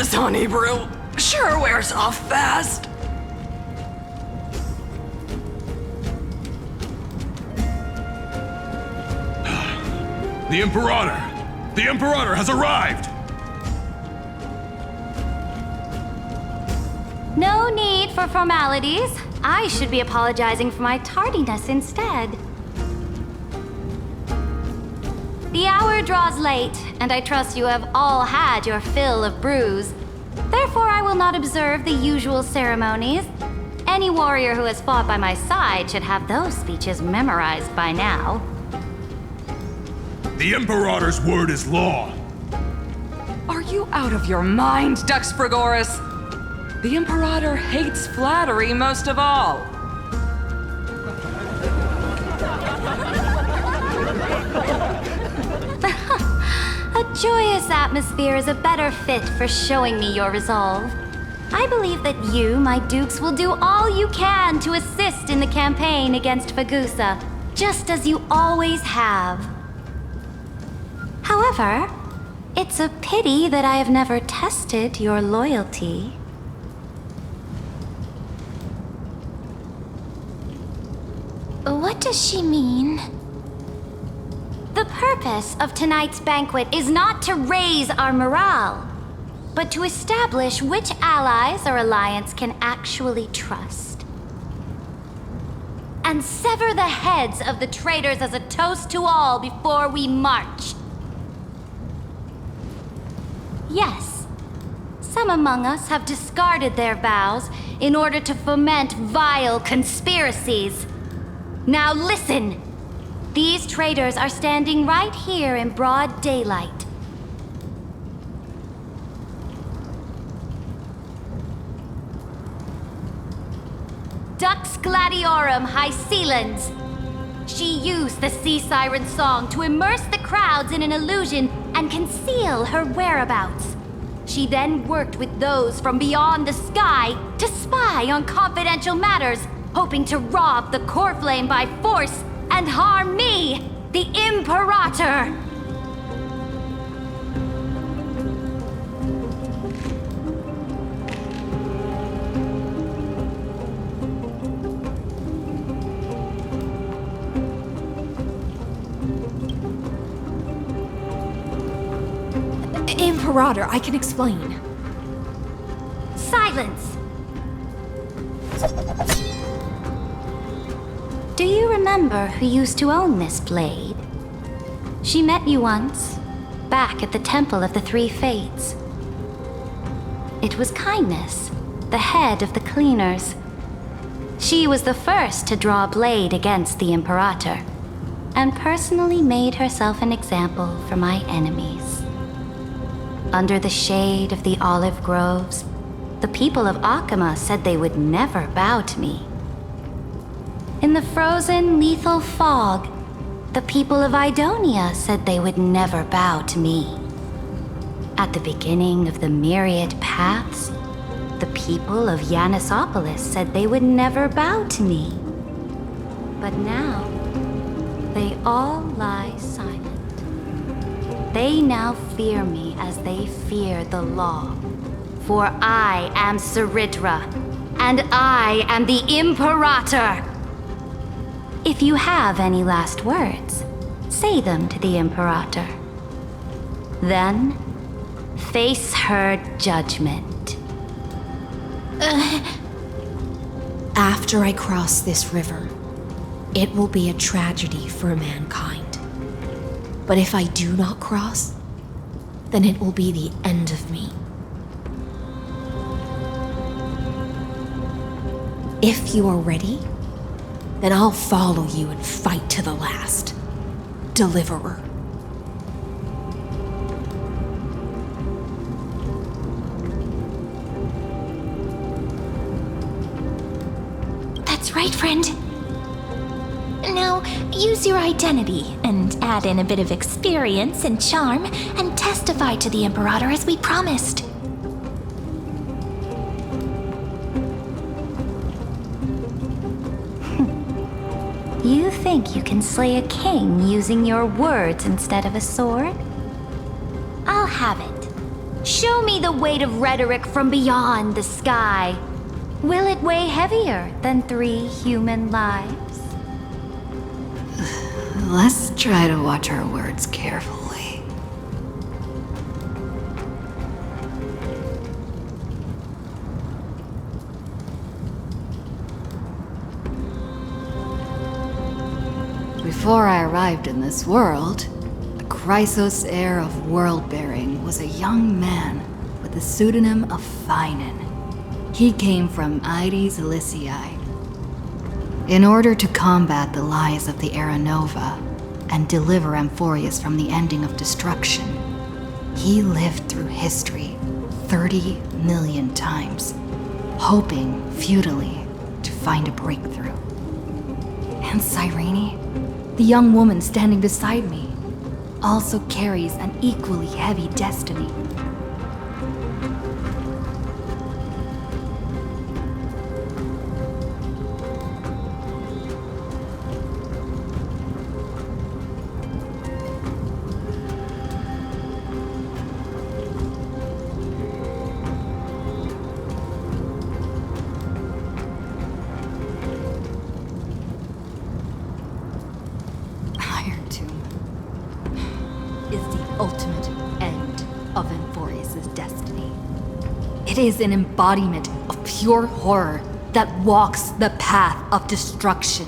This honey brew sure wears off fast. The Imperator! The Imperator has arrived! No need for formalities. I should be apologizing for my tardiness instead. The hour draws late, and I trust you have all had your fill of brews. Therefore, I will not observe the usual ceremonies. Any warrior who has fought by my side should have those speeches memorized by now. The Imperator's word is law. Are you out of your mind, Dux Frigoris? The Imperator hates flattery most of all. A joyous atmosphere is a better fit for showing me your resolve. I believe that you, my dukes, will do all you can to assist in the campaign against Fagusa, just as you always have. However, it's a pity that I have never tested your loyalty. What does she mean? The purpose of tonight's banquet is not to raise our morale, but to establish which allies our alliance can actually trust. And sever the heads of the traitors as a toast to all before we march. Yes, some among us have discarded their vows in order to foment vile conspiracies. Now listen! These traitors are standing right here in broad daylight. Dux Gladiorum Hycelans. She used the sea siren song to immerse the crowds in an illusion and conceal her whereabouts. She then worked with those from beyond the sky to spy on confidential matters, hoping to rob the core flame by force and harm me, the Imperator! Imperator, I can explain. Silence! Do you remember who used to own this blade? She met you once, back at the Temple of the Three Fates. It was Kindness, the head of the cleaners. She was the first to draw a blade against the Imperator, and personally made herself an example for my enemies. Under the shade of the olive groves, the people of Akama said they would never bow to me. In the frozen, lethal fog, the people of Idonia said they would never bow to me. At the beginning of the myriad paths, the people of Yanisopolis said they would never bow to me. But now, they all lie silent. They now fear me as they fear the law. For I am Saridra, and I am the Imperator! If you have any last words, say them to the Imperator. Then, face her judgment. After I cross this river, it will be a tragedy for mankind. But if I do not cross, then it will be the end of me. If you are ready, then I'll follow you and fight to the last. Deliverer. That's right, friend. Now, use your identity and add in a bit of experience and charm and testify to the Imperator as we promised. You think you can slay a king using your words instead of a sword? I'll have it. Show me the weight of rhetoric from beyond the sky. Will it weigh heavier than 3 human lives? Let's try to watch our words carefully. Before I arrived in this world, the Chrysos heir of world-bearing was a young man with the pseudonym of Finan. He came from Aedes Elysiae. In order to combat the lies of the Era Nova and deliver Amphorius from the ending of destruction, he lived through history 30 million times, hoping futilely to find a breakthrough. And Cyrene, the young woman standing beside me, also carries an equally heavy destiny. Ultimate end of Amphorius' destiny. It is an embodiment of pure horror that walks the path of destruction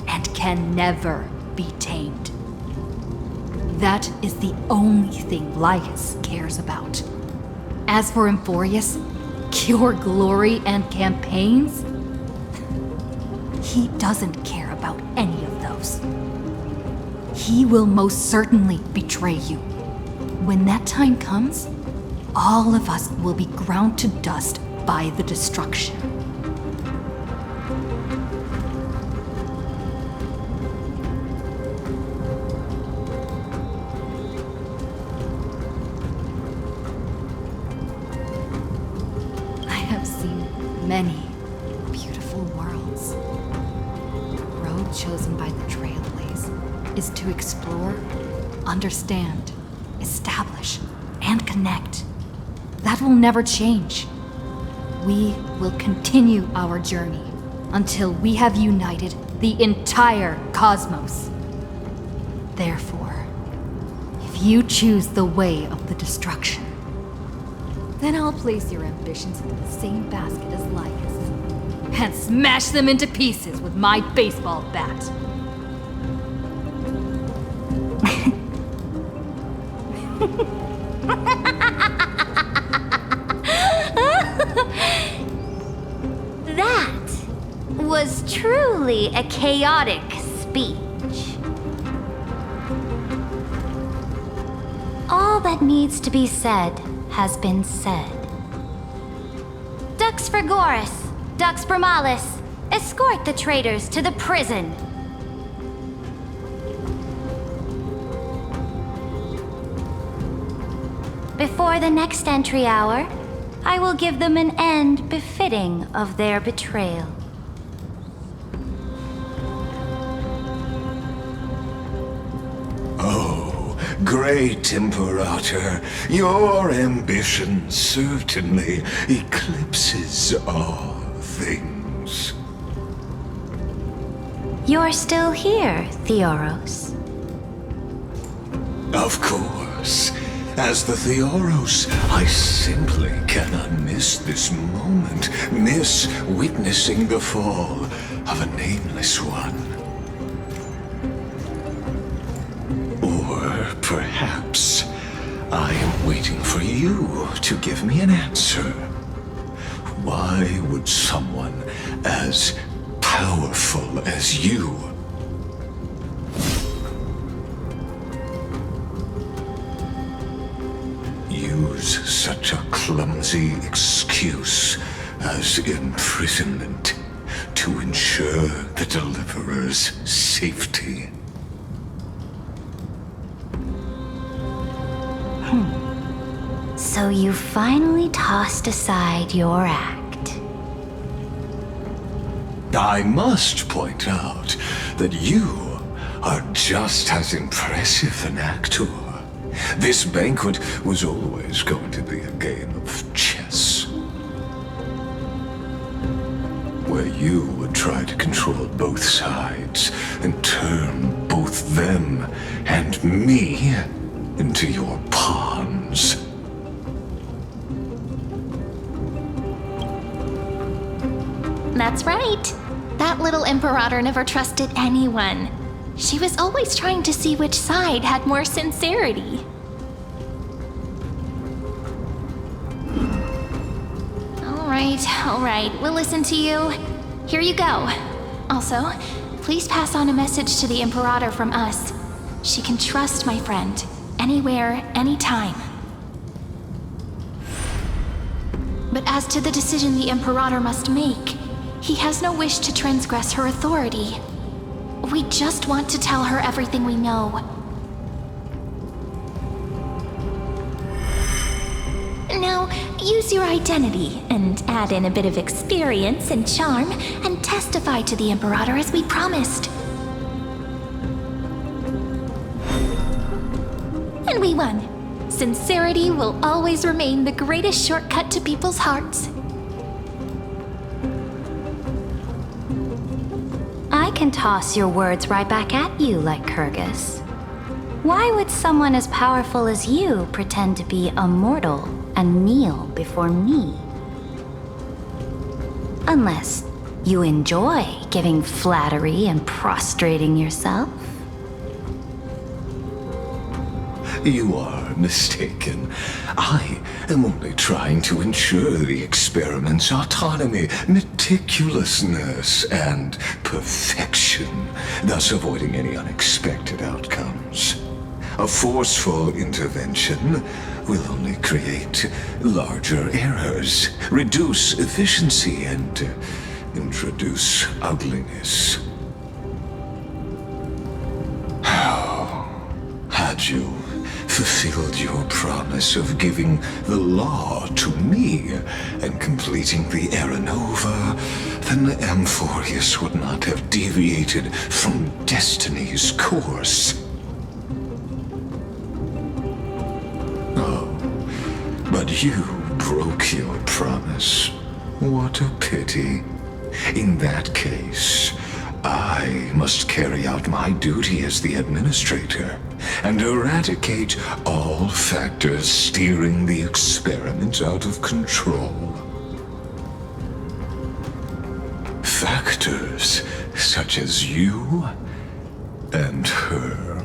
and can never be tamed. That is the only thing Lycus cares about. As for Amphorius, pure glory and campaigns, he doesn't care about any of those. He will most certainly betray you. When that time comes, all of us will be ground to dust by the destruction. I have seen many beautiful worlds. The road chosen by the Trailblaze is to explore, understand, establish, and connect. That will never change. We will continue our journey until we have united the entire cosmos. Therefore, if you choose the way of the destruction, then I'll place your ambitions into the same basket as Lycus and smash them into pieces with my baseball bat. That was truly a chaotic speech. All that needs to be said has been said. Dux Frigoris, Dux Bromalis, escort the traitors to the prison. Before the next entry hour, I will give them an end befitting of their betrayal. Oh, great Imperator, your ambition certainly eclipses all things. You're still here, Theoros. Of course. As the Theoros, I simply cannot miss this moment, miss witnessing the fall of a nameless one. Or perhaps I am waiting for you to give me an answer. Why would someone as powerful as you use such a clumsy excuse as imprisonment to ensure the Deliverer's safety? So you finally tossed aside your act. I must point out that you are just as impressive an actor. This banquet was always going to be a game of chess, where you would try to control both sides and turn both them and me into your pawns. That's right. That little Imperator never trusted anyone. She was always trying to see which side had more sincerity. All right, we'll listen to you. Here you go. Also, please pass on a message to the Imperator from us. She can trust my friend, anywhere, anytime. But as to the decision the Imperator must make, he has no wish to transgress her authority. We just want to tell her everything we know. Now, use your identity and add in a bit of experience and charm and testify to the Imperator as we promised. And we won. Sincerity will always remain the greatest shortcut to people's hearts. I can toss your words right back at you like Kyrgyz. Why would someone as powerful as you pretend to be immortal and kneel before me? Unless you enjoy giving flattery and prostrating yourself. You are mistaken. I am only trying to ensure the experiment's autonomy, meticulousness, and perfection, thus avoiding any unexpected outcomes. A forceful intervention will only create larger errors, reduce efficiency, and introduce ugliness. How had you fulfilled your promise of giving the law to me and completing the Aranova, then the Amphorius would not have deviated from destiny's course. Oh, but you broke your promise. What a pity. In that case, I must carry out my duty as the administrator and eradicate all factors steering the experiment out of control. Factors such as you and her.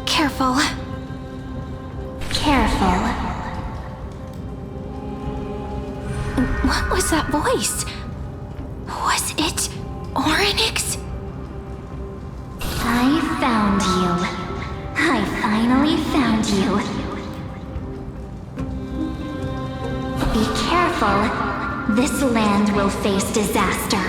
Careful. Careful. What was that voice? Was it Orynyx? I found you. I finally found you. Be careful. This land will face disaster.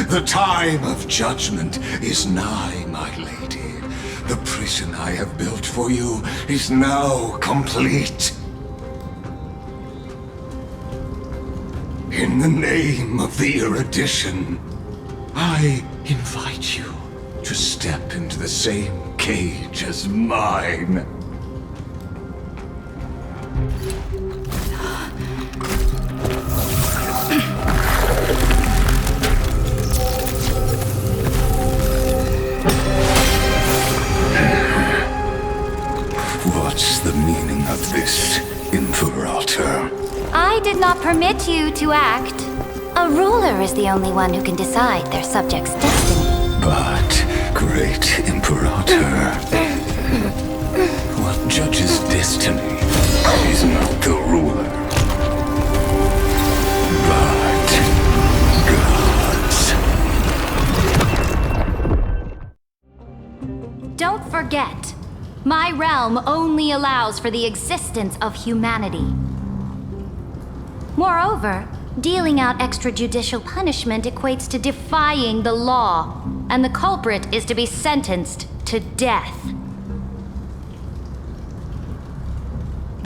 The time of judgment is nigh, my lady. The prison I have built for you is now complete. In the name of the erudition, I invite you to step into the same cage as mine. What's the meaning of this, Imperator? I did not permit you to act. A ruler is the only one who can decide their subject's destiny. But, great Imperator, what judges destiny is not the ruler, but gods. Don't forget, my realm only allows for the existence of humanity. Moreover, dealing out extrajudicial punishment equates to defying the law, and the culprit is to be sentenced to death.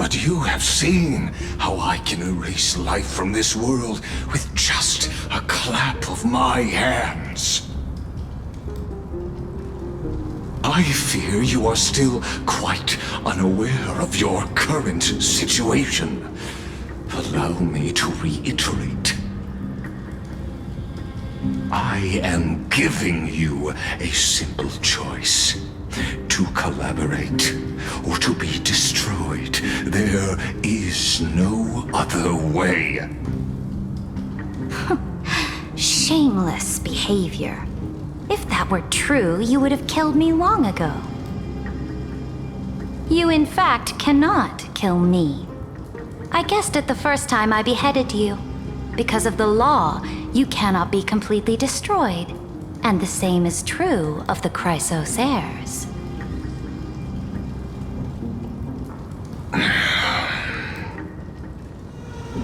But you have seen how I can erase life from this world with just a clap of my hands. I fear you are still quite unaware of your current situation. Allow me to reiterate. I am giving you a simple choice. To collaborate or to be destroyed. There is no other way. Shameless behavior. If that were true, you would have killed me long ago. You, in fact, cannot kill me. I guessed it the first time I beheaded you. Because of the law, you cannot be completely destroyed. And the same is true of the Chrysos heirs.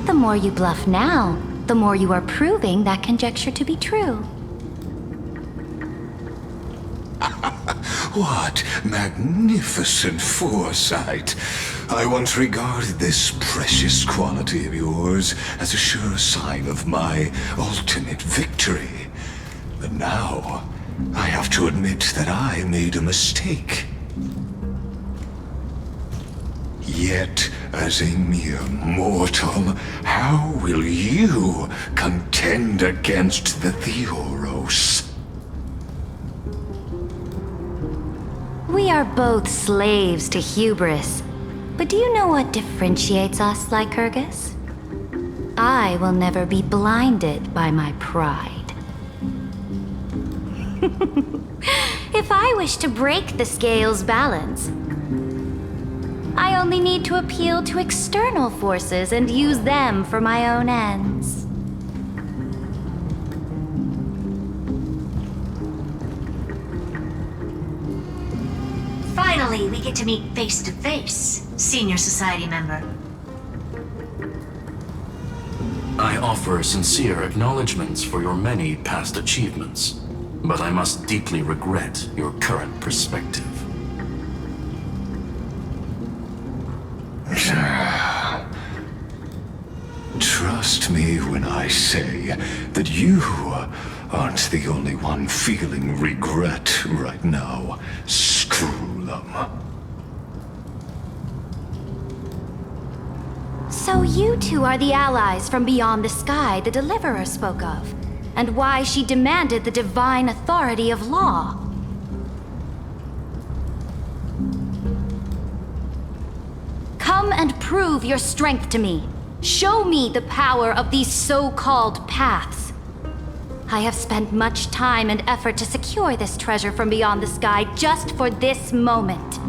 The more you bluff now, the more you are proving that conjecture to be true. What magnificent foresight! I once regarded this precious quality of yours as a sure sign of my ultimate victory. But now, I have to admit that I made a mistake. Yet, as a mere mortal, how will you contend against the Theoros? We are both slaves to hubris. But do you know what differentiates us, Lycurgus? I will never be blinded by my pride. If I wish to break the scale's balance, I only need to appeal to external forces and use them for my own ends. Finally, we get to meet face to face, Senior Society member. I offer sincere acknowledgments for your many past achievements, but I must deeply regret your current perspective. Trust me when I say that you aren't the only one feeling regret right now, Screwlum. So you two are the allies from beyond the sky the Deliverer spoke of, and why she demanded the divine authority of law. Come and prove your strength to me. Show me the power of these so-called paths. I have spent much time and effort to secure this treasure from beyond the sky just for this moment.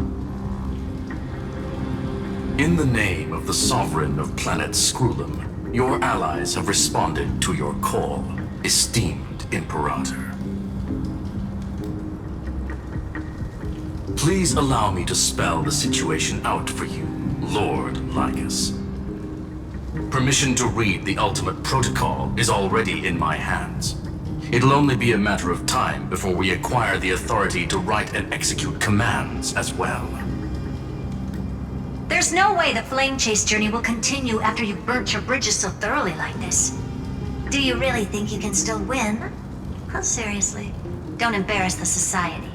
In the name of the Sovereign of Planet Screwlum, your allies have responded to your call, esteemed Imperator. Please allow me to spell the situation out for you, Lord Lycus. Permission to read the ultimate protocol is already in my hands. It'll only be a matter of time before we acquire the authority to write and execute commands as well. There's no way the flame chase journey will continue after you've burnt your bridges so thoroughly like this. Do you really think you can still win? Oh, seriously. Don't embarrass the society.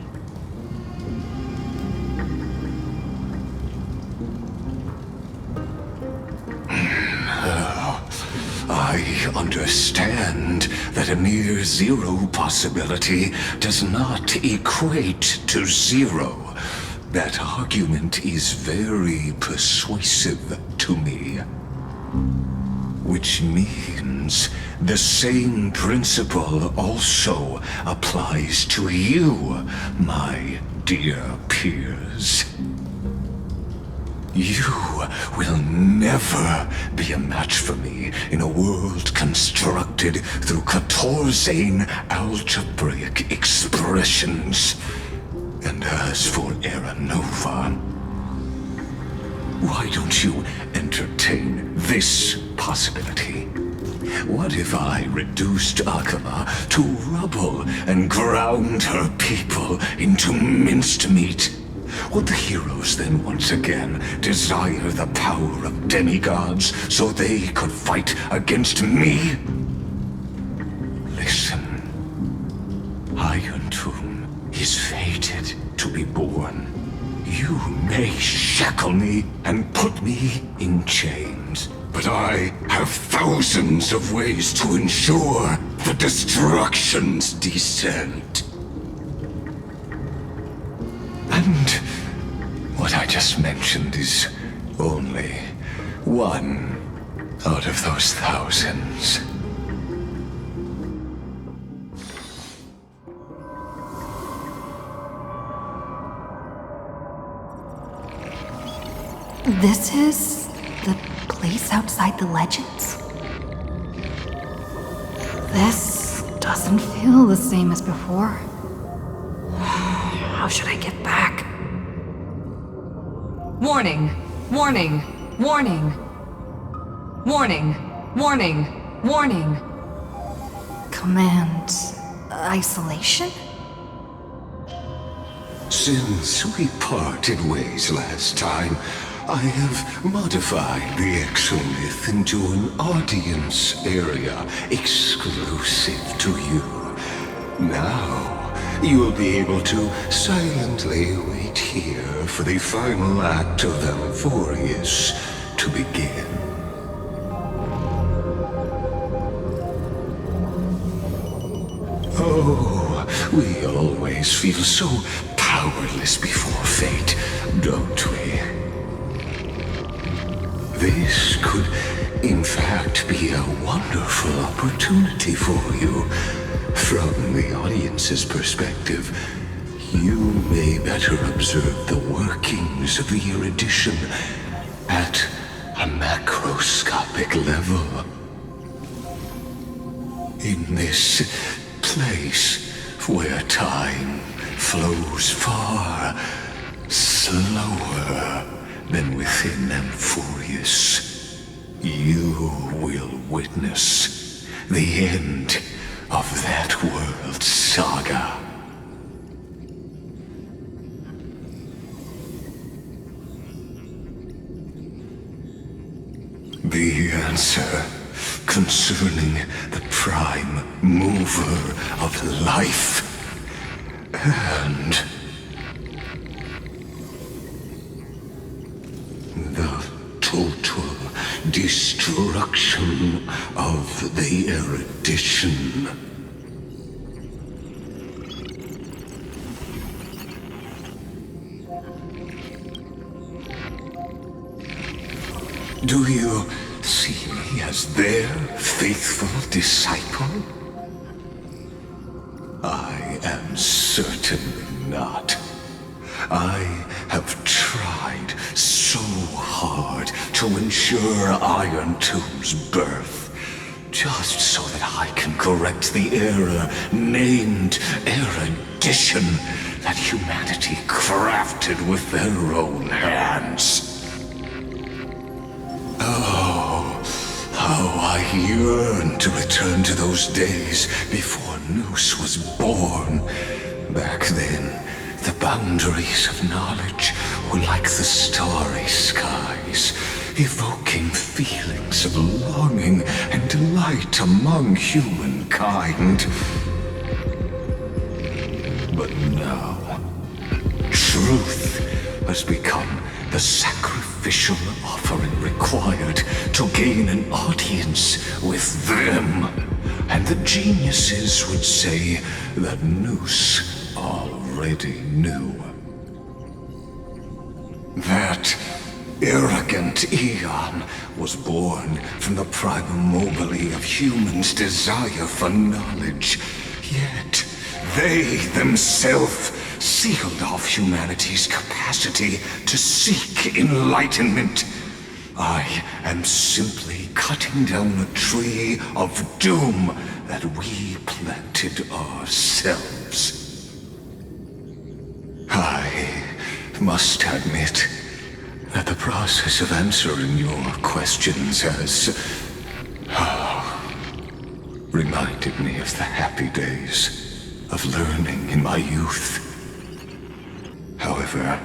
I understand that a near zero possibility does not equate to zero. That argument is very persuasive to me. Which means the same principle also applies to you, my dear peers. You will never be a match for me in a world constructed through Catorzane algebraic expressions. And as for Era Nova, why don't you entertain this possibility? What if I reduced Akala to rubble and ground her people into minced meat? Would the heroes then once again desire the power of demigods so they could fight against me? Listen. Iron Tomb is fated to be born. You may shackle me and put me in chains, but I have thousands of ways to ensure the destruction's descent. And what I just mentioned is only one out of those thousands. This is the place outside the legends? This doesn't feel the same as before. How should I get back? Warning! Warning! Warning! Warning! Warning! Warning! Command... isolation? Since we parted ways last time, I have modified the exomyth into an audience area exclusive to you. Now, you'll be able to silently wait here for the final act of Amphorius to begin. Oh, we always feel so powerless before fate, don't we? This could, in fact, be a wonderful opportunity for you. From the audience's perspective, you may better observe the workings of the erudition at a macroscopic level. In this place where time flows far slower than within Amphorius, you will witness the end of that world's saga. The answer concerning the prime mover of life and the total destruction of the erudition. Do you see me as their faithful disciple? I am certainly not. I have tried so hard to ensure Iron Tomb's birth, just so that I can correct the error named erudition that humanity crafted with their own hands. Oh, how I yearn to return to those days before Noose was born. Back then, the boundaries of knowledge were like the starry skies, evoking feelings of longing and delight among humankind. But now, truth has become the sacrificial offering required to gain an audience with them. And the geniuses would say that Noose already knew. That arrogant Eon was born from the primal mobile of humans' desire for knowledge. Yet they themselves sealed off humanity's capacity to seek enlightenment. I am simply cutting down a tree of doom that we planted ourselves. I must admit that the process of answering your questions has reminded me of the happy days of learning in my youth. However,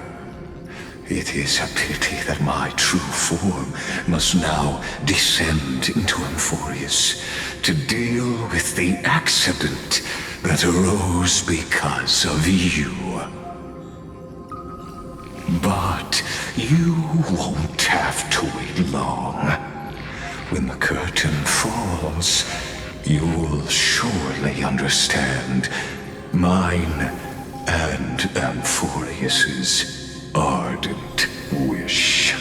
It is a pity that my true form must now descend into Amphorius to deal with the accident that arose because of you. But you won't have to wait long. When the curtain falls, you'll surely understand mine and Amphorius's ardent wish.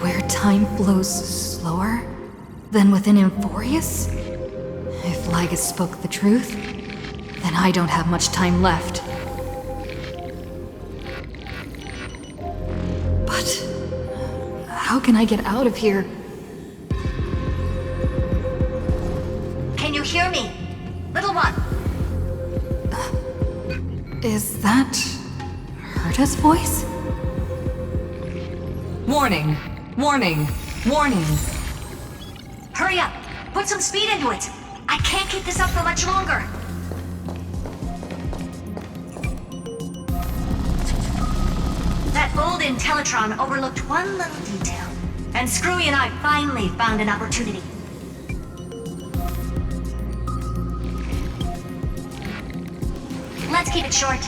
Where time flows slower than within Amphorius? If Lygus spoke the truth, then I don't have much time left. But how can I get out of here? Can you hear me? Little one. Is that Herta's voice? Warning! Warning! Warning! Hurry up! Put some speed into it! I can't keep this up for much longer! That old Intellitron overlooked one little detail, and Screwy and I finally found an opportunity. Let's keep it short.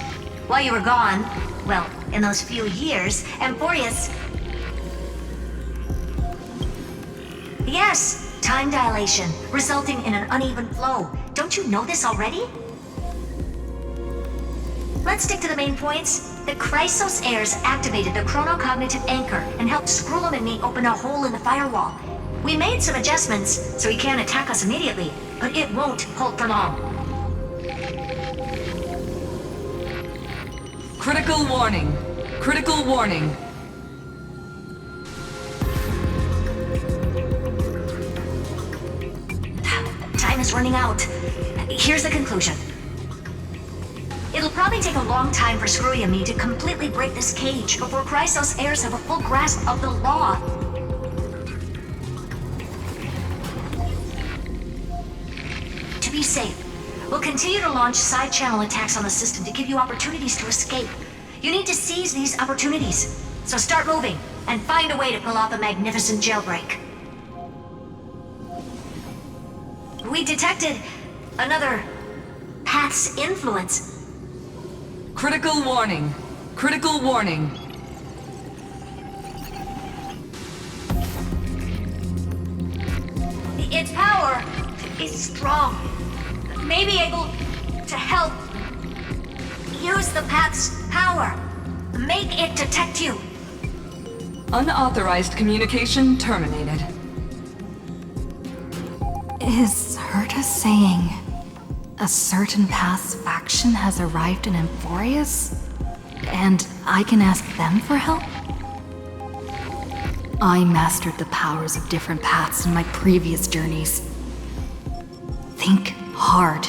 While you were gone, well, in those few years, Amphorius... Yes, time dilation, resulting in an uneven flow. Don't you know this already? Let's stick to the main points. The Chrysos heirs activated the chronocognitive anchor and helped Skrullum and me open a hole in the firewall. We made some adjustments, so he can't attack us immediately, but it won't hold for long. Critical warning! Critical warning! Time is running out. Here's the conclusion. It'll probably take a long time for Screwy and me to completely break this cage before Chrysos heirs have a full grasp of the law. To be safe, we'll continue to launch side-channel attacks on the system to give you opportunities to escape. You need to seize these opportunities. So start moving, and find a way to pull off a magnificent jailbreak. We detected another path's influence. Critical warning! Critical warning! Its power is strong. May be able to help. Use the path's power. Make it detect you. Unauthorized communication terminated. Is Herta saying a certain path's faction has arrived in Amphorius? And I can ask them for help? I mastered the powers of different paths in my previous journeys. Think hard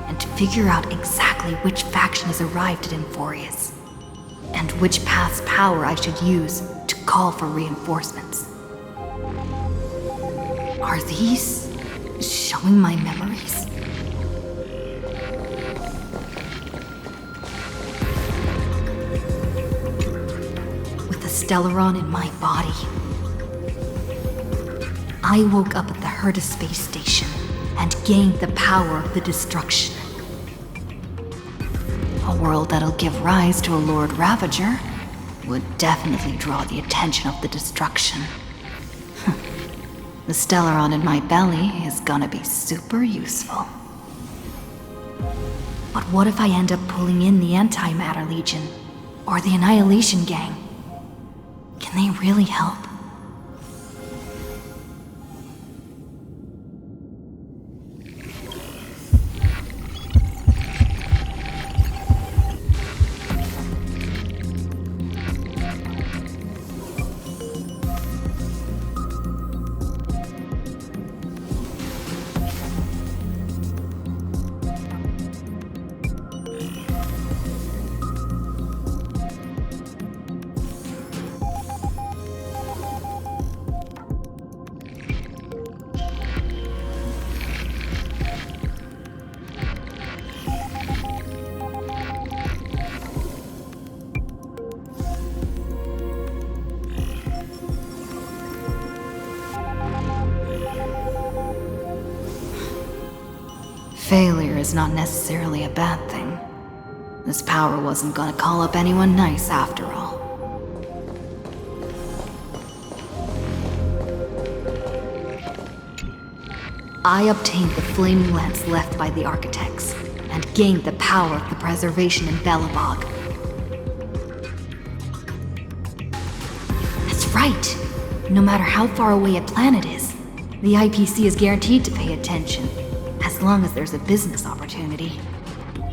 and figure out exactly which faction has arrived at Amphorius, and which path's power I should use to call for reinforcements. Are these showing my memories? With the Stellaron in my body, I woke up at the Herta space station and gained the power of the destruction. A world that'll give rise to a Lord Ravager would definitely draw the attention of the destruction. The Stellaron in my belly is gonna be super useful. But what if I end up pulling in the Antimatter Legion or the Annihilation Gang? Can they really help? Failure is not necessarily a bad thing. This power wasn't gonna call up anyone nice after all. I obtained the flaming lance left by the architects, and gained the power of the preservation in Belobog. That's right! No matter how far away a planet is, the IPC is guaranteed to pay attention, as long as there's a business opportunity.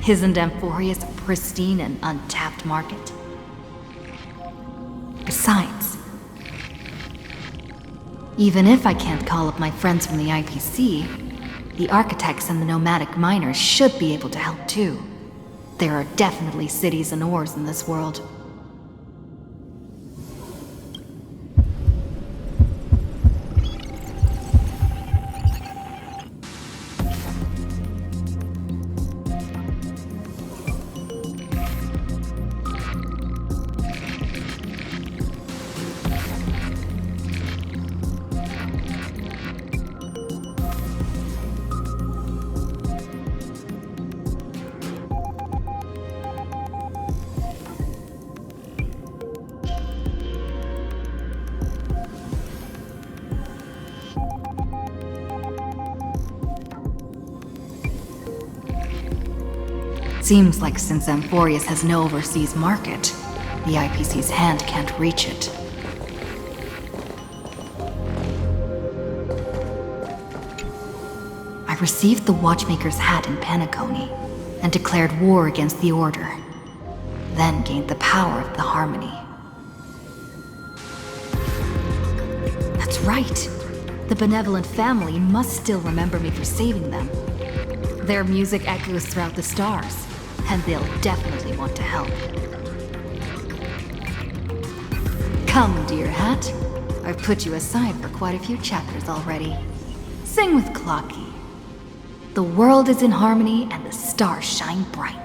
Isn't Amphorius a pristine and untapped market? Besides, even if I can't call up my friends from the IPC, the architects and the nomadic miners should be able to help too. There are definitely cities and ores in this world. Seems like since Amphorius has no overseas market, the IPC's hand can't reach it. I received the Watchmaker's hat in Penacony, and declared war against the Order, then gained the power of the Harmony. That's right! The benevolent family must still remember me for saving them. Their music echoes throughout the stars, and they'll definitely want to help. Come, dear hat. I've put you aside for quite a few chapters already. Sing with Clocky. The world is in harmony and the stars shine bright.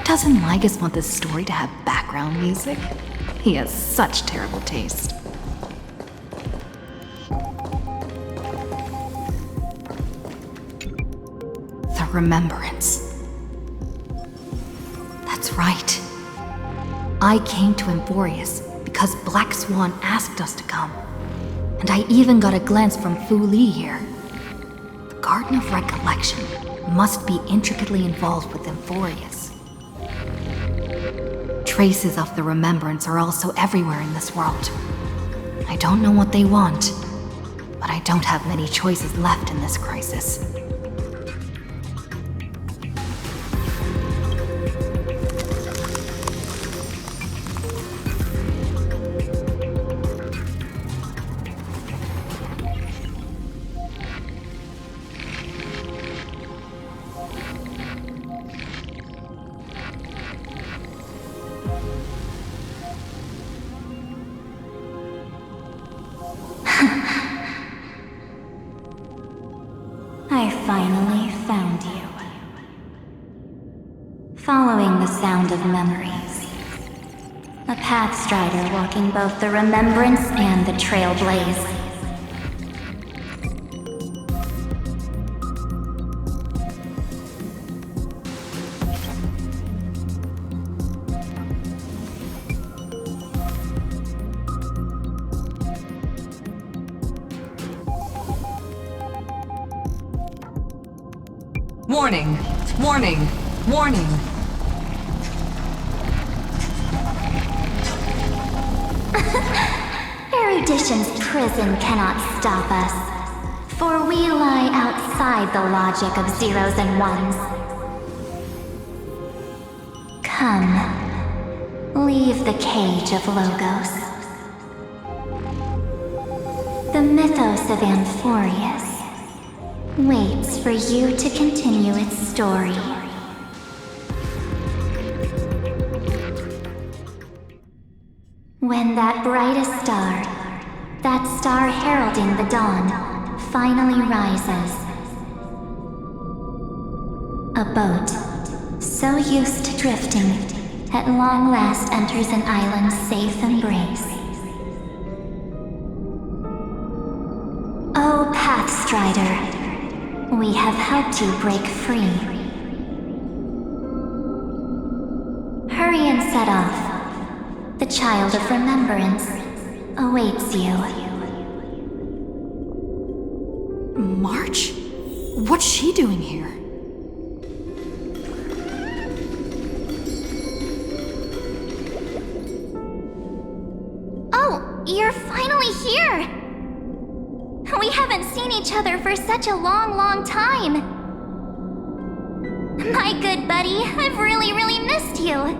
Doesn't Lygus want this story to have background music? He has such terrible taste. The Remembrance. That's right. I came to Amphorius because Black Swan asked us to come. And I even got a glance from Fu Li here. The Garden of Recollection must be intricately involved with Amphorius. Traces of the Remembrance are also everywhere in this world. I don't know what they want, but I don't have many choices left in this crisis. I finally found you. Following the sound of memories. A pathstrider walking both the Remembrance and the Trailblaze. Warning! Warning! Warning! Erudition's prison cannot stop us, for we lie outside the logic of zeros and ones. Come, Leave the cage of Logos. The mythos of Amphorius waits for you to continue its story. When that brightest star, that star heralding the dawn, finally rises, a boat, so used to drifting, at long last enters an island's safe embrace. Oh, Pathstrider, we have helped you break free. Hurry and set off. The Child of Remembrance awaits you. March? What's she doing here? Oh, you're finally here! We haven't seen each other for such a long, long time. My good buddy, I've really missed you.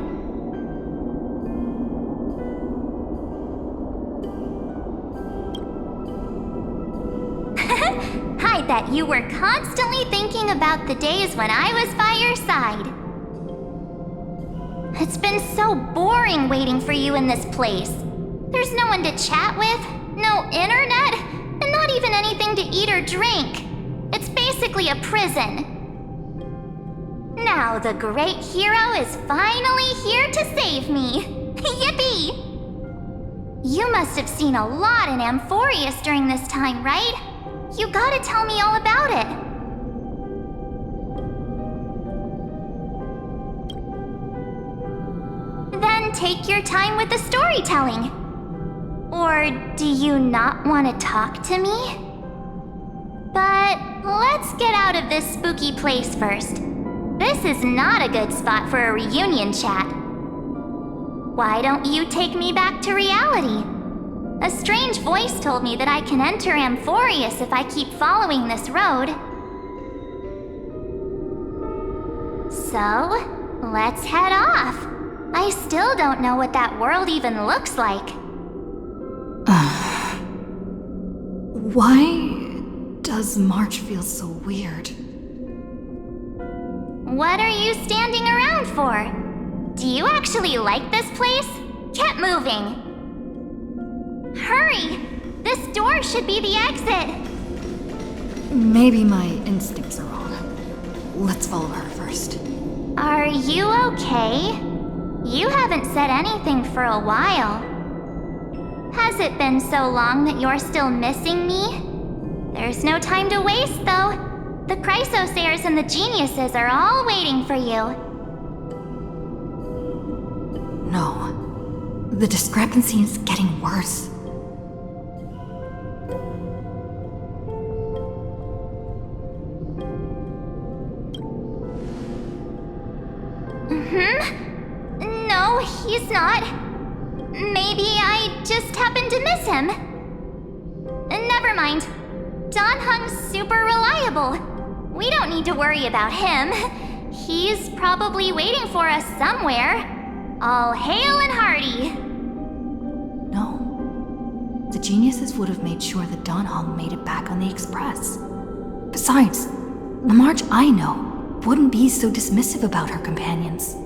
I bet you were constantly thinking about the days when I was by your side. It's been so boring waiting for you in this place. There's no one to chat with, no internet, and not even anything to eat or drink. It's basically a prison. Now the great hero is finally here to save me. Yippee! You must have seen a lot in Amphorius during this time, right? You gotta tell me all about it. Then take your time with the storytelling. Or do you not want to talk to me? But let's get out of this spooky place first. This is not a good spot for a reunion chat. Why don't you take me back to reality? A strange voice told me that I can enter Amphorius if I keep following this road. So, let's head off. I still don't know what that world even looks like. Why does March feel so weird? What are you standing around for? Do you actually like this place? Get moving! Hurry! This door should be the exit! Maybe my instincts are wrong. Let's follow her first. Are you okay? You haven't said anything for a while. Has it been so long that you're still missing me? There's no time to waste, though. The Chrysosairs and the Geniuses are all waiting for you. No. The discrepancy is getting worse. No, he's not. Maybe I just happened to miss him. Never mind. Don Hung's super reliable. We don't need to worry about him. He's probably waiting for us somewhere. All hail and hearty. No. The Geniuses would have made sure that Don Hung made it back on the Express. Besides, the March I know wouldn't be so dismissive about her companions.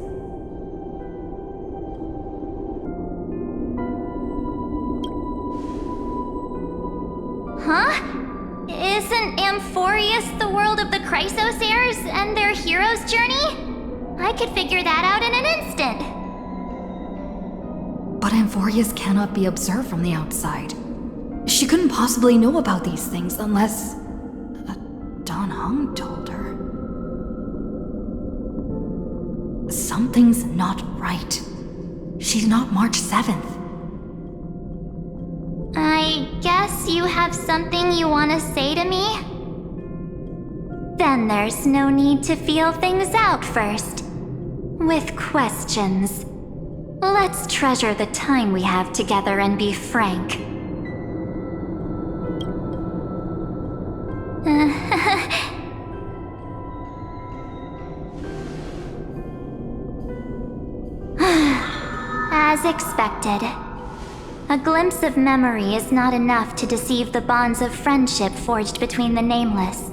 Huh? Isn't Amphorius the world of the Chrysosairs and their hero's journey? I could figure that out in an instant. But Amphorius cannot be observed from the outside. She couldn't possibly know about these things unless Don Hung told her. Something's not right. She's not March 7th. I guess you have something you want to say to me? Then there's no need to feel things out first. With questions. Let's treasure the time we have together and be frank. As expected. A glimpse of memory is not enough to deceive the bonds of friendship forged between the Nameless.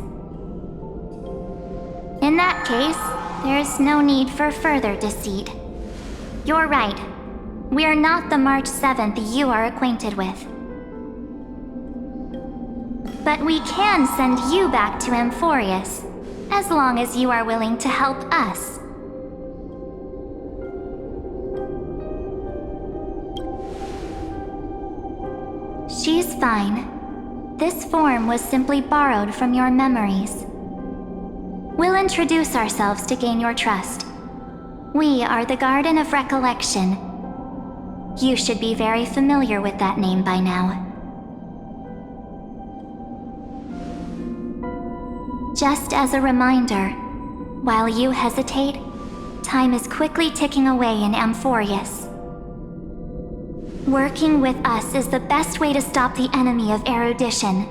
In that case, there's no need for further deceit. You're right. We are not the March 7th you are acquainted with. But we can send you back to Amphorius, as long as you are willing to help us. She's fine. This form was simply borrowed from your memories. We'll introduce ourselves to gain your trust. We are the Garden of Recollection. You should be very familiar with that name by now. Just as a reminder, while you hesitate, time is quickly ticking away in Amphorius. Working with us is the best way to stop the enemy of erudition.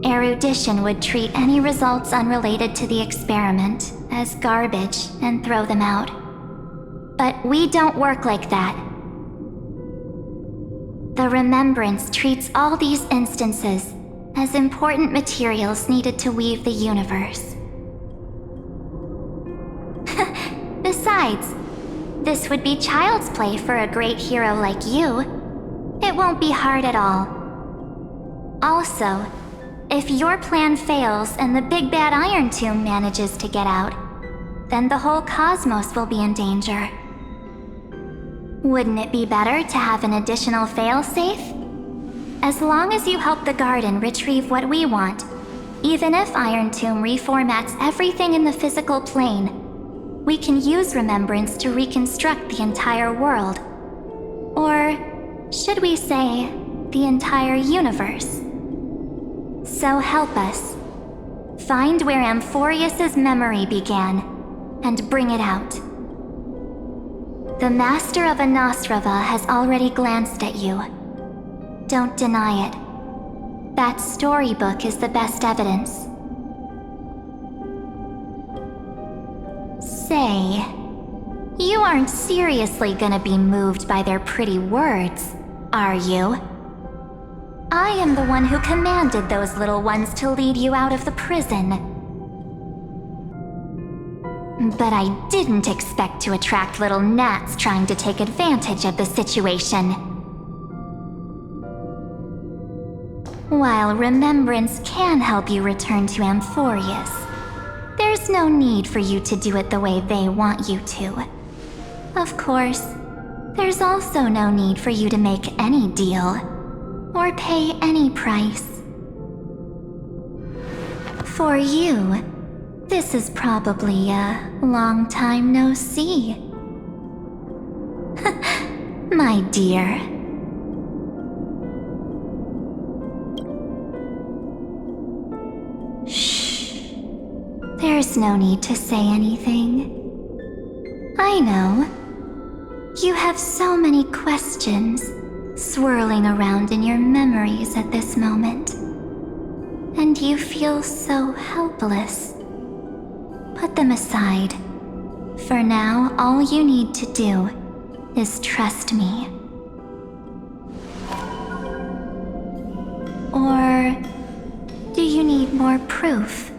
Erudition would treat any results unrelated to the experiment as garbage and throw them out. But we don't work like that. The Remembrance treats all these instances as important materials needed to weave the universe. Besides, this would be child's play for a great hero like you. It won't be hard at all. Also, if your plan fails and the big bad Iron Tomb manages to get out, then the whole cosmos will be in danger. Wouldn't it be better to have an additional failsafe? As long as you help the Garden retrieve what we want, even if Iron Tomb reformats everything in the physical plane, we can use Remembrance to reconstruct the entire world. Or, should we say, the entire universe. So help us. Find where Amphorius' memory began, and bring it out. The Master of Anastrava has already glanced at you. Don't deny it. That storybook is the best evidence. Say, you aren't seriously gonna be moved by their pretty words, are you? I am the one who commanded those little ones to lead you out of the prison. But I didn't expect to attract little gnats trying to take advantage of the situation. While Remembrance can help you return to Amphorius, there's no need for you to do it the way they want you to. Of course, there's also no need for you to make any deal, or pay any price. For you, this is probably a long time no see. My dear. Shh. There's no need to say anything. I know. You have so many questions swirling around in your memories at this moment. And you feel so helpless. Put them aside. For now, all you need to do is trust me. Or do you need more proof?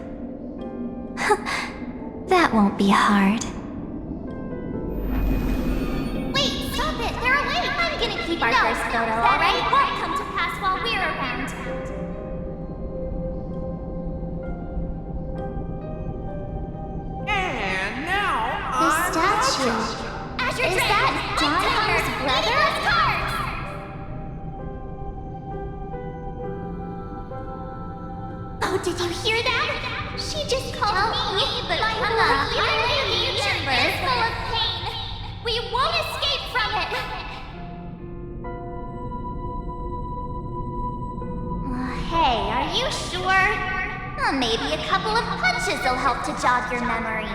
That won't be hard. Wait, stop it! They're awake! I'm gonna keep our first photo, alright? Won't come to pass while we're around. And now, The statue. Is that John Hunter's brother? Oh, did you hear that? She just called me, but my future is full of pain. We won't escape from it. Hey, are you sure? Maybe a couple of punches will help to jog your memory.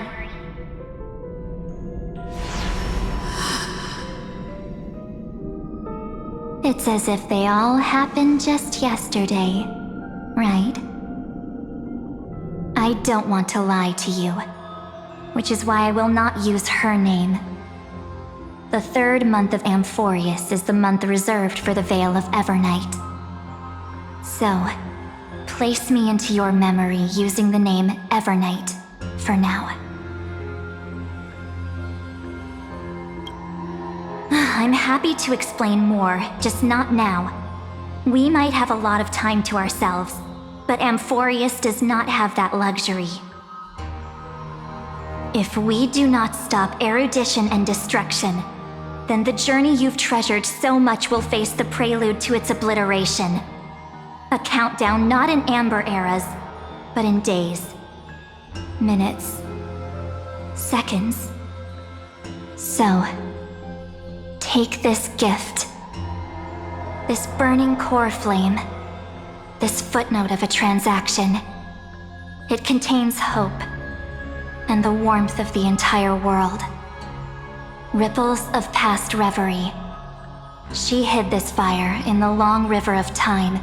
It's as if they all happened just yesterday, right? I don't want to lie to you. which is why I will not use her name. The third month of Amphorius is the month reserved for the Veil of Evernight. So, place me into your memory using the name Evernight for now. I'm happy to explain more, just not now. We might have a lot of time to ourselves, but Amphorius does not have that luxury. If we do not stop erudition and destruction, then the journey you've treasured so much will face the prelude to its obliteration. A countdown not in amber eras, but in days, minutes, seconds. So, take this gift. This burning core flame. This footnote of a transaction. It contains hope and the warmth of the entire world. Ripples of past reverie. She hid this fire in the long river of time,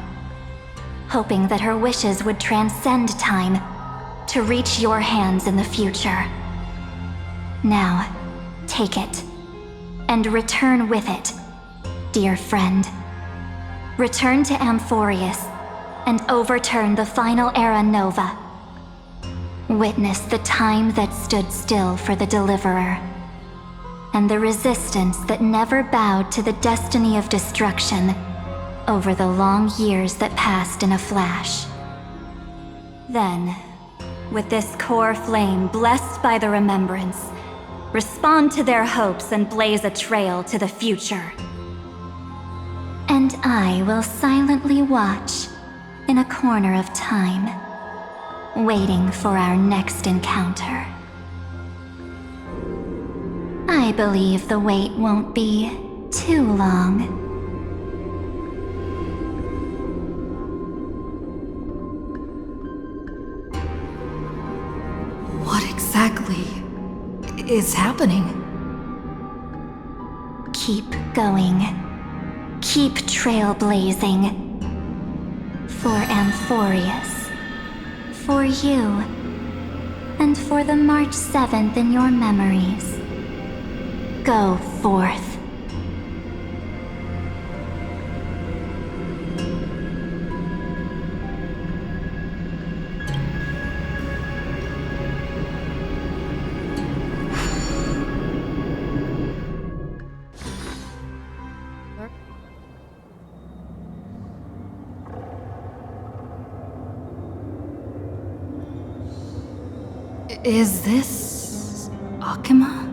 hoping that her wishes would transcend time to reach your hands in the future. Now, take it, and return with it, dear friend. Return to Amphorius, and overturn the final era Nova. Witness the time that stood still for the Deliverer, and the resistance that never bowed to the destiny of destruction over the long years that passed in a flash. Then, with this core flame blessed by the remembrance, respond to their hopes and blaze a trail to the future. And I will silently watch in a corner of time, waiting for our next encounter. I believe the wait won't be too long. What exactly is happening? Keep going. Keep trailblazing. For Amphorius. For you. And for the March 7th in your memories. Go forth. Is this Akima?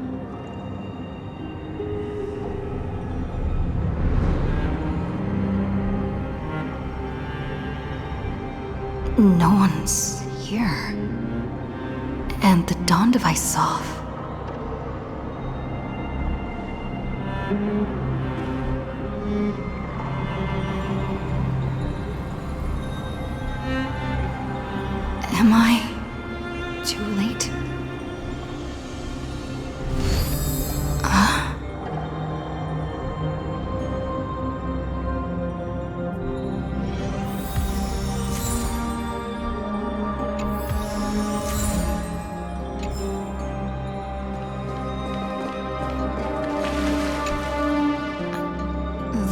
No one's here. And the dawn device off. Am I too late?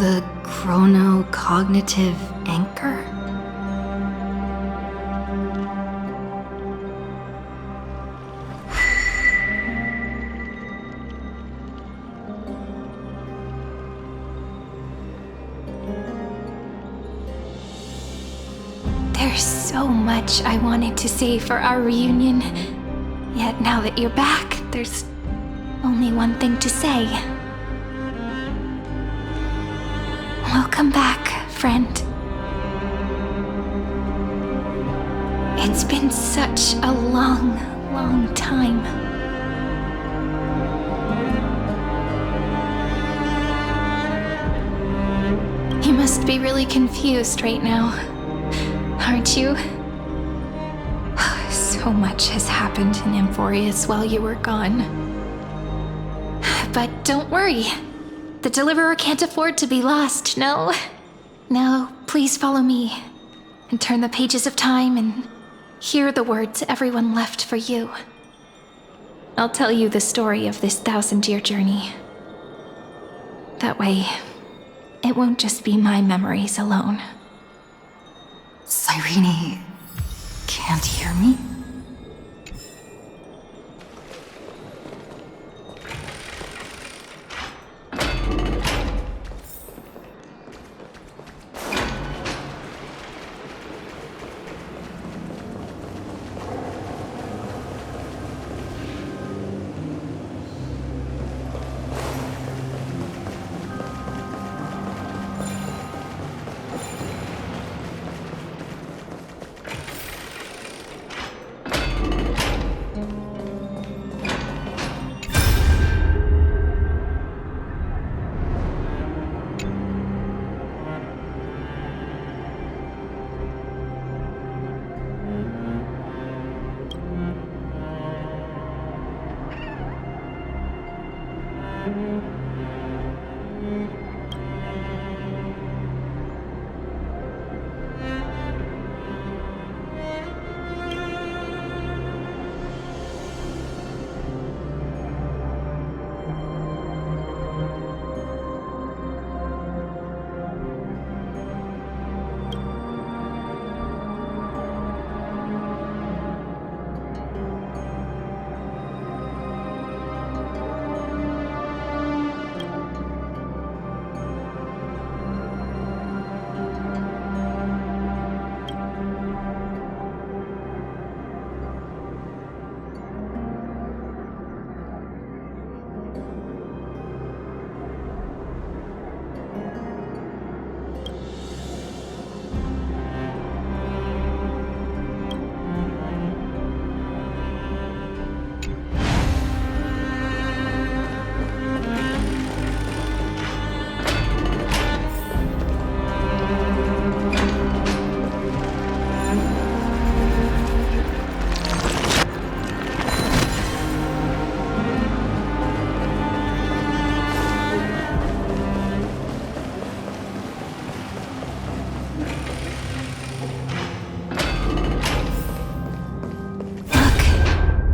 The chrono-cognitive anchor? There's so much I wanted to say for our reunion. Yet now that you're back, there's only one thing to say. Welcome back, friend. It's been such a long, long time. You must be really confused right now, aren't you? So much has happened in Amphorius while you were gone. But don't worry. The Deliverer can't afford to be lost, no? Now, please follow me, and turn the pages of time and hear the words everyone left for you. I'll tell you the story of this 1,000-year journey. That way, it won't just be my memories alone. Cyrene can't hear me?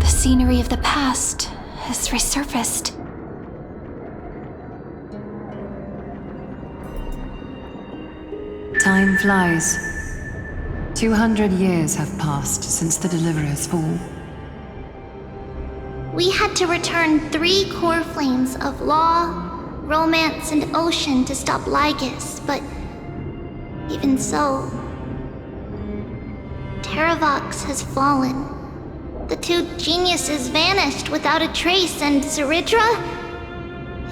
Scenery of the past has resurfaced. Time flies. 200 years have passed since the Deliverer's fall. We had to return 3 core flames of law, romance, and ocean to stop Lygus, but even so, Terravox has fallen. The 2 geniuses vanished without a trace, and Zeridra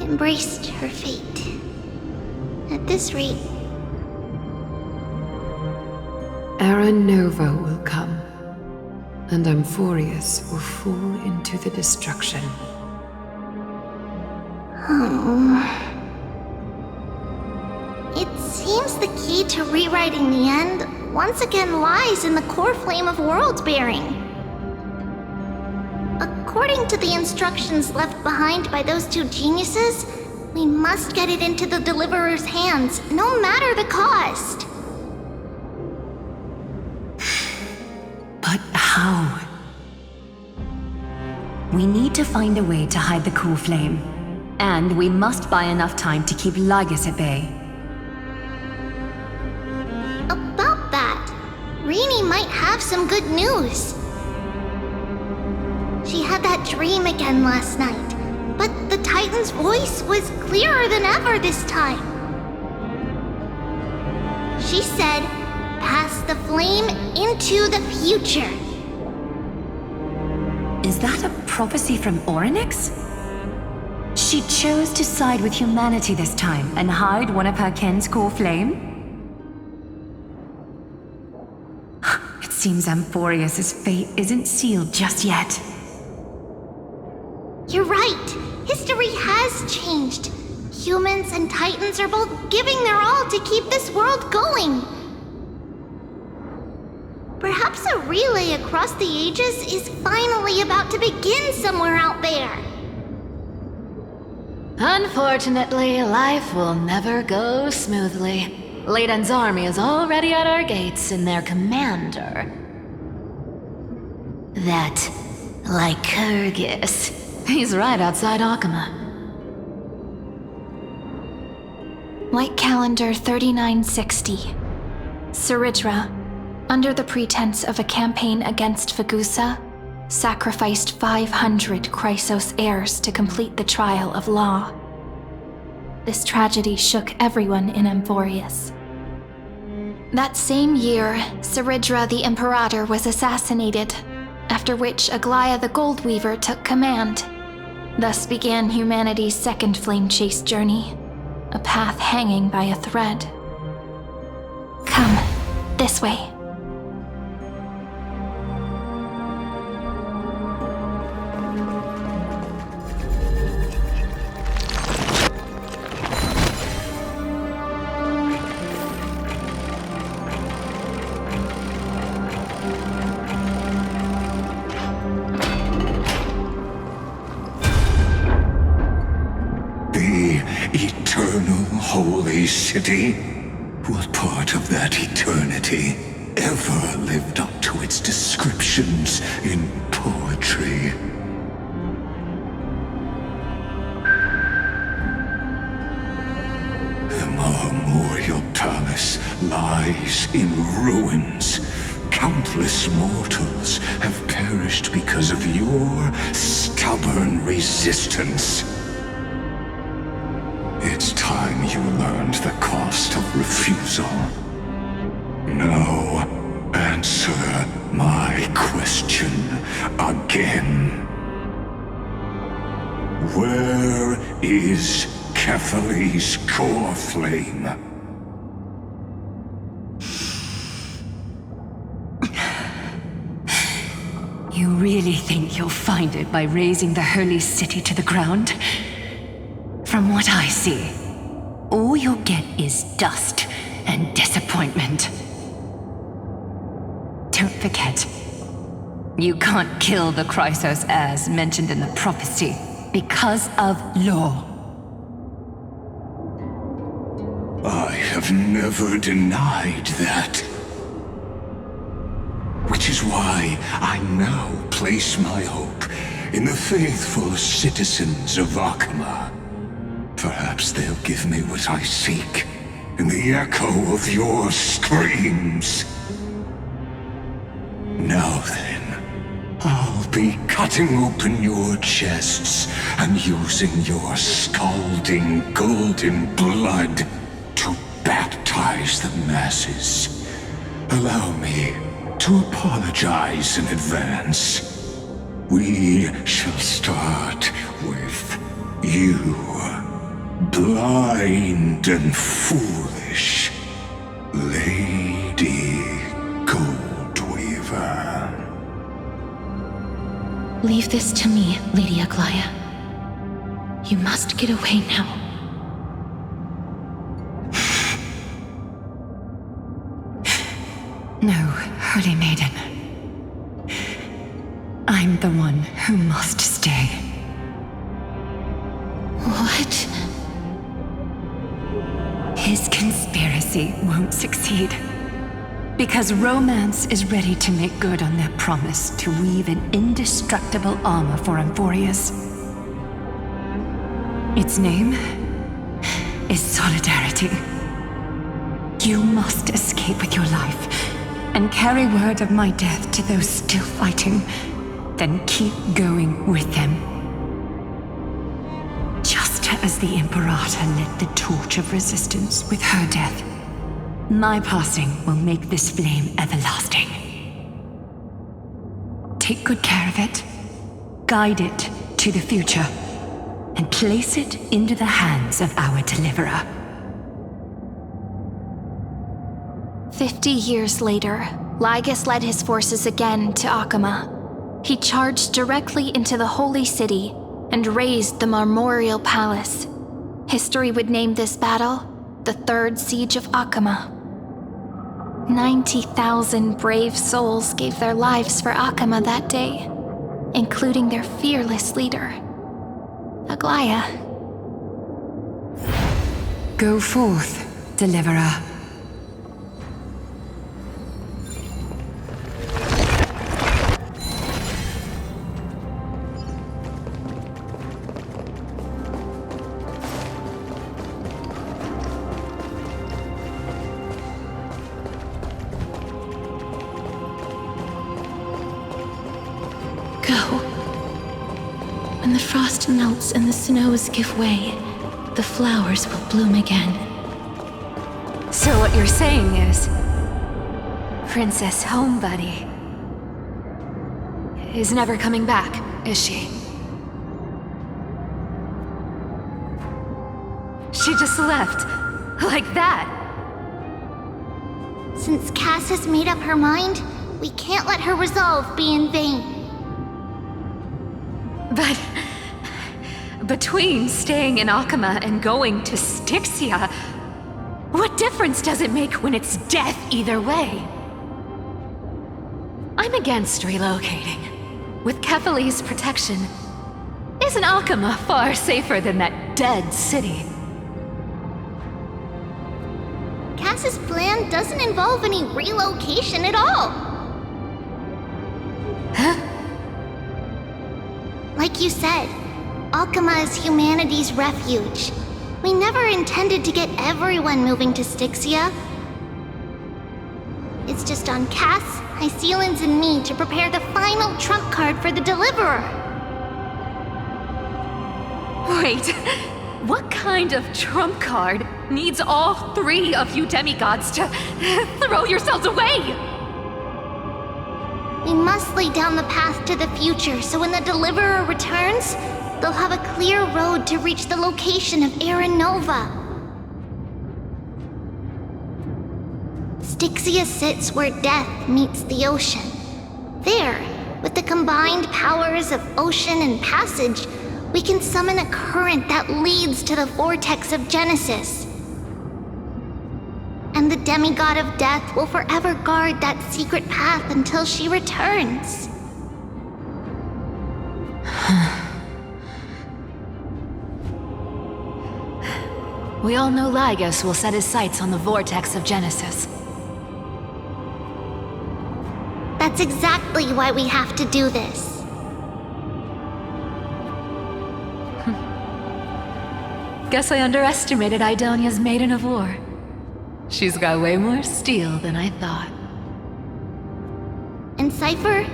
embraced her fate. At this rate, Era Nova will come, and Amphorius will fall into the destruction. It seems the key to rewriting the end once again lies in the core flame of world-bearing. According to the instructions left behind by those 2 geniuses, we must get it into the Deliverer's hands, no matter the cost. But how? We need to find a way to hide the core flame. And we must buy enough time to keep Lygus at bay. About that, Rini might have some good news. She had that dream again last night, but the Titan's voice was clearer than ever this time. She said, "Pass the flame into the future." Is that a prophecy from Orynyx? She chose to side with humanity this time and hide one of her kin's core flame? It seems Amphorius' fate isn't sealed just yet. You're right. History has changed. Humans and Titans are both giving their all to keep this world going. Perhaps a relay across the ages is finally about to begin somewhere out there. Unfortunately, life will never go smoothly. Leiden's army is already at our gates, and their commander... that Lycurgus He's right outside Akama. Light calendar 3960. Saridra, under the pretense of a campaign against Vagusa, sacrificed 500 Chrysos heirs to complete the trial of law. This tragedy shook everyone in Amphorius. That same year, Saridra the Imperator was assassinated, after which Aglaya the Goldweaver took command. Thus began humanity's second flame chase journey, a path hanging by a thread. Come, this way. Holy city? What part of that eternity ever lived up to its descriptions in poetry? The Memorial Palace lies in ruins. Countless mortals have perished because of your stubborn resistance. It's time you learned the cost of refusal. Now, answer my question again. Where is Kefali's core flame? You really think you'll find it by razing the holy city to the ground? From what I see, all you'll get is dust and disappointment. Don't forget, you can't kill the Chrysos heirs mentioned in the prophecy because of law. I have never denied that. Which is why I now place my hope in the faithful citizens of Akama. Perhaps they'll give me what I seek in the echo of your screams. Now then, I'll be cutting open your chests and using your scalding golden blood to baptize the masses. Allow me to apologize in advance. We shall start with you. Blind and foolish Lady Goldweaver. Leave this to me, Lady Aglaya. You must get away now. No, Holy Maiden. I'm the one who must stay. What? His conspiracy won't succeed. Because Romance is ready to make good on their promise to weave an indestructible armor for Amphorius. Its name is Solidarity. You must escape with your life and carry word of my death to those still fighting, then keep going with them. Just as the Imperator lit the torch of resistance with her death, my passing will make this flame everlasting. Take good care of it, guide it to the future, and place it into the hands of our deliverer. 50 years later, Lygus led his forces again to Akama. He charged directly into the Holy City and razed the Memorial Palace. History would name this battle the Third Siege of Akama. 90,000 brave souls gave their lives for Akama that day, including their fearless leader, Aglaya. Go forth, deliverer. Go. When the frost melts and the snows give way, the flowers will bloom again. So what you're saying is, Princess Homebuddy is never coming back, is she? She just left, like that. Since Cass has made up her mind, we can't let her resolve be in vain. But between staying in Akama and going to Styxia, what difference does it make when it's death either way? I'm against relocating. With Kefali's protection, isn't Akama far safer than that dead city? Cass's plan doesn't involve any relocation at all. Huh? Like you said, Akama is humanity's refuge. We never intended to get everyone moving to Styxia. It's just on Cass, Hyceelans, and me to prepare the final trump card for the Deliverer. Wait, what kind of trump card needs all three of you demigods to throw yourselves away? We must lay down the path to the future so when the Deliverer returns, they'll have a clear road to reach the location of Aaron Nova. Styxia sits where death meets the ocean. There, with the combined powers of ocean and passage, we can summon a current that leads to the vortex of Genesis. And the demigod of death will forever guard that secret path until she returns. We all know Lygus will set his sights on the vortex of Genesis. That's exactly why we have to do this. Guess I underestimated Idonia's Maiden of War. She's got way more steel than I thought. And Cypher,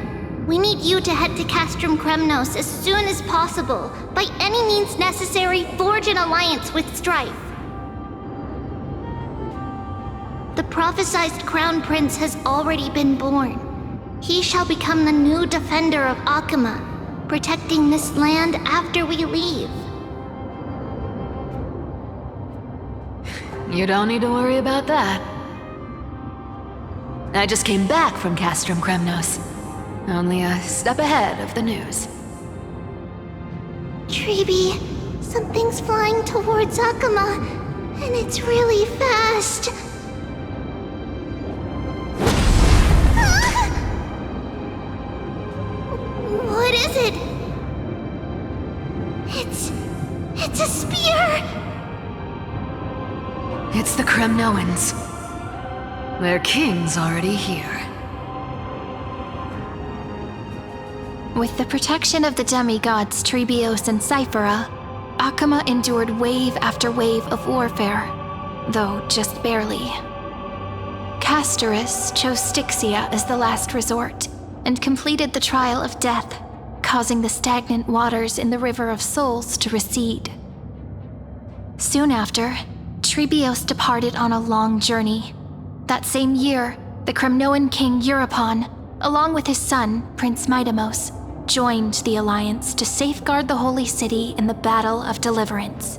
we need you to head to Castrum Kremnos as soon as possible. By any means necessary, forge an alliance with Strife. The prophesized Crown Prince has already been born. He shall become the new defender of Akama, protecting this land after we leave. You don't need to worry about that. I just came back from Castrum Kremnos. Only a step ahead of the news. Treeby, something's flying towards Akama, and it's really fast. What is it? It's a spear! It's the Kremnoans. Their king's already here. With the protection of the demigods Trebios and Cyphera, Akama endured wave after wave of warfare, though just barely. Castorus chose Styxia as the last resort, and completed the trial of death, causing the stagnant waters in the River of Souls to recede. Soon after, Trebios departed on a long journey. That same year, the Kremnoan king Euripon, along with his son, Prince Midamos, joined the alliance to safeguard the Holy City in the Battle of Deliverance.